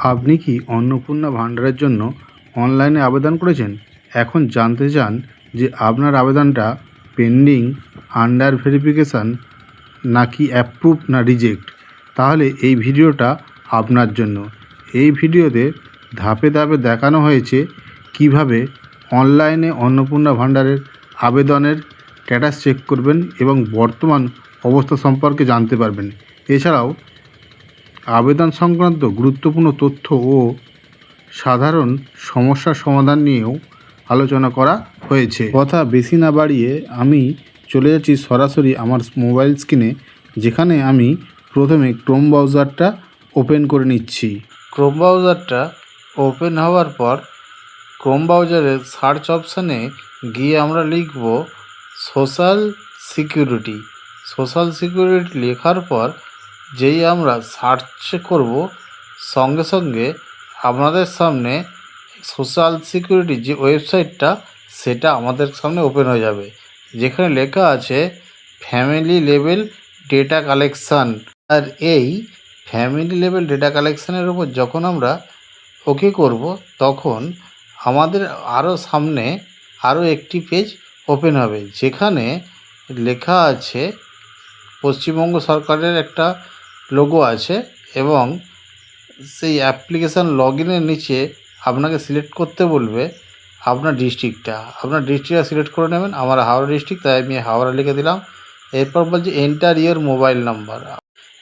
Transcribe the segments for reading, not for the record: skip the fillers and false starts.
আপনি কি অন্নপূর্ণা ভাণ্ডারের জন্য অনলাইনে আবেদন করেছেন? এখন জানতে চান যে আপনার আবেদনটা পেন্ডিং, আন্ডার ভেরিফিকেশান নাকি অ্যাপ্রুভ না রিজেক্ট? তাহলে এই ভিডিওটা আপনার জন্য। এই ভিডিওতে ধাপে ধাপে দেখানো হয়েছে কিভাবে অনলাইনে অন্নপূর্ণা ভাণ্ডারের আবেদনের স্ট্যাটাস চেক করবেন এবং বর্তমান অবস্থা সম্পর্কে জানতে পারবেন। এছাড়াও আবেদন সংক্রান্ত গুরুত্বপূর্ণ তথ্য ও সাধারণ সমস্যার সমাধান নিয়েও আলোচনা করা হয়েছে। কথা বেশি না বাড়িয়ে আমি চলে যাচ্ছি সরাসরি আমার মোবাইল স্ক্রিনে, যেখানে আমি প্রথমে ক্রোম ব্রাউজারটা ওপেন করে নিচ্ছি। ক্রোম ব্রাউজারটা ওপেন হওয়ার পর ক্রোম ব্রাউজারের সার্চ অপশানে গিয়ে আমরা লিখব সোশ্যাল সিকিউরিটি। সোশ্যাল সিকিউরিটি লেখার পর যেই আমরা সার্চ করব, সঙ্গে সঙ্গে আপনাদের সামনে সোশ্যাল সিকিউরিটি যে ওয়েবসাইটটা সেটা আমাদের সামনে ওপেন হয়ে যাবে, যেখানে লেখা আছে ফ্যামিলি লেভেল ডেটা কালেকশান। আর এই ফ্যামিলি লেভেল ডেটা কালেকশানের উপর যখন আমরা ওকে করব, তখন আমাদের সামনে আরও একটি পেজ ওপেন হবে, যেখানে লেখা আছে পশ্চিমবঙ্গ সরকারের একটা লোগো আছে এবং সেই অ্যাপ্লিকেশান লগ ইনের নিচে আপনাকে সিলেক্ট করতে বলবে আপনার ডিস্ট্রিক্টটা। আপনার ডিস্ট্রিক্টটা সিলেক্ট করে নেবেন। আমার হাওড়া ডিস্ট্রিক্ট, তাই আমি হাওড়া লিখে দিলাম। এরপর বলছে এন্টার ইয়োর মোবাইল নাম্বার।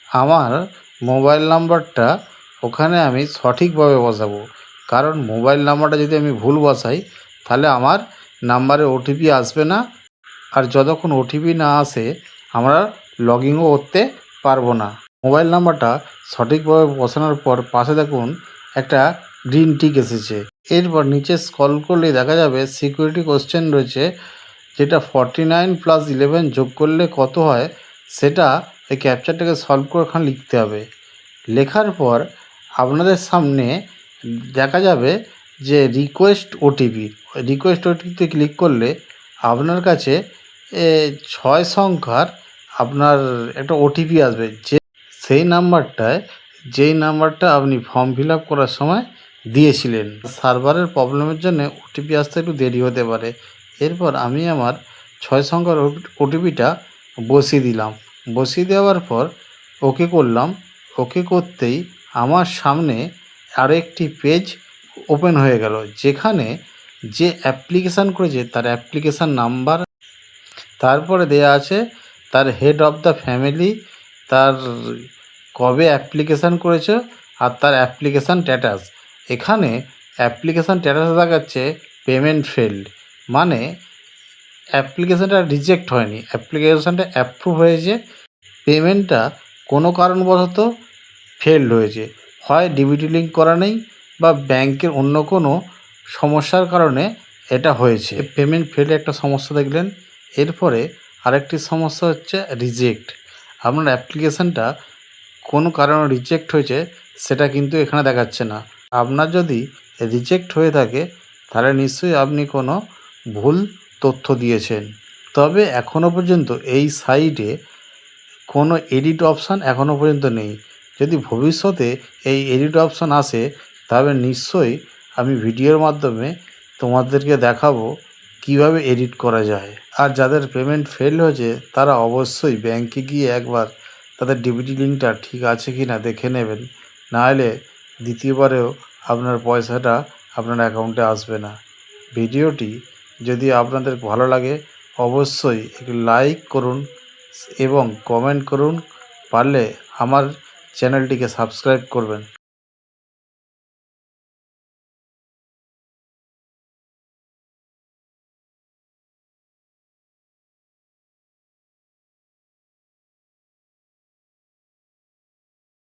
আমার মোবাইল নাম্বারটা ওখানে আমি সঠিকভাবে বসাবো, কারণ মোবাইল নাম্বারটা যদি আমি ভুল বসাই তাহলে আমার নাম্বারে ওটিপি আসবে না, আর যতক্ষণ ওটিপি না আসে আমরা লগ ইনও করতে পারবো না। মোবাইল নাম্বারটা সঠিকভাবে বসানোর পর পাশে দেখুন একটা গ্রিন টিক এসেছে। এরপর নিচে স্ক্রল করলে দেখা যাবে সিকিউরিটি কোশ্চেন রয়েছে, যেটা 49+11 যোগ করলে কত হয় সেটা এই ক্যাপচারটাকে সলভ করে ওখানে লিখতে হবে। লেখার পর আপনাদের সামনে দেখা যাবে যে রিকোয়েস্ট ওটিপি। রিকোয়েস্ট ওটিপিতে ক্লিক করলে আপনার কাছে 6 সংখ্যার আপনার একটা ওটিপি আসবে, যেই নাম্বারটা আপনি ফর্ম ফিল আপ করার সময় দিয়েছিলেন। সার্ভারের প্রবলেমের জন্য ওটিপি আসতে একটু দেরি হতে পারে। এরপর আমি আমার 6 সংখ্যার ওটিপিটা বসিয়ে দিলাম। বসিয়ে দেওয়ার পর ওকে করলাম। ওকে করতেই আমার সামনে আরও একটি পেজ ওপেন হয়ে গেল, যেখানে যে অ্যাপ্লিকেশান করেছে তার অ্যাপ্লিকেশান নাম্বার, তারপরে দেয়া আছে তার হেড অফ দ্য ফ্যামিলি, তার কবে অ্যাপ্লিকেশান করেছে আর তার অ্যাপ্লিকেশান স্ট্যাটাস। এখানে অ্যাপ্লিকেশান স্ট্যাটাস দেখাচ্ছে পেমেন্ট ফেল্ড, মানে অ্যাপ্লিকেশানটা রিজেক্ট হয়নি, অ্যাপ্লিকেশানটা অ্যাপ্রুভ হয়েছে। পেমেন্টটা কোনো কারণবশত ফেল্ড হয়েছে, হয় ডিবিটি লিঙ্ক করা নেই বা ব্যাংকের অন্য কোনো সমস্যার কারণে এটা হয়েছে। পেমেন্ট ফেল্ড একটা সমস্যা দেখলেন। এরপরে আরেকটি সমস্যা হচ্ছে রিজেক্ট। আপনার অ্যাপ্লিকেশানটা কোনো কারণে রিজেক্ট হয়েছে সেটা কিন্তু এখানে দেখাচ্ছে না। আপনার যদি রিজেক্ট হয়ে থাকে তাহলে নিশ্চয়ই আপনি কোনো ভুল তথ্য দিয়েছেন। তবে এখনও পর্যন্ত এই সাইটে কোনো এডিট অপশান এখনও পর্যন্ত নেই। যদি ভবিষ্যতে এই এডিট অপশান আসে তবে নিশ্চয়ই আমি ভিডিওর মাধ্যমে তোমাদেরকে দেখাবো কিভাবে এডিট করা যায়। আর যাদের পেমেন্ট ফেল হয়েছে তারা অবশ্যই ব্যাংকে গিয়ে একবার তাদের ডিবিটি লিঙ্কটা ঠিক আছে কি না দেখে নেবেন, নাহলে দ্বিতীয়বারেও আপনার পয়সাটা আপনার অ্যাকাউন্টে আসবে না। ভিডিওটি যদি আপনাদের ভালো লাগে অবশ্যই একটু লাইক করুন এবং কমেন্ট করুন, পারলে আমার চ্যানেলটিকে সাবস্ক্রাইব করবেন।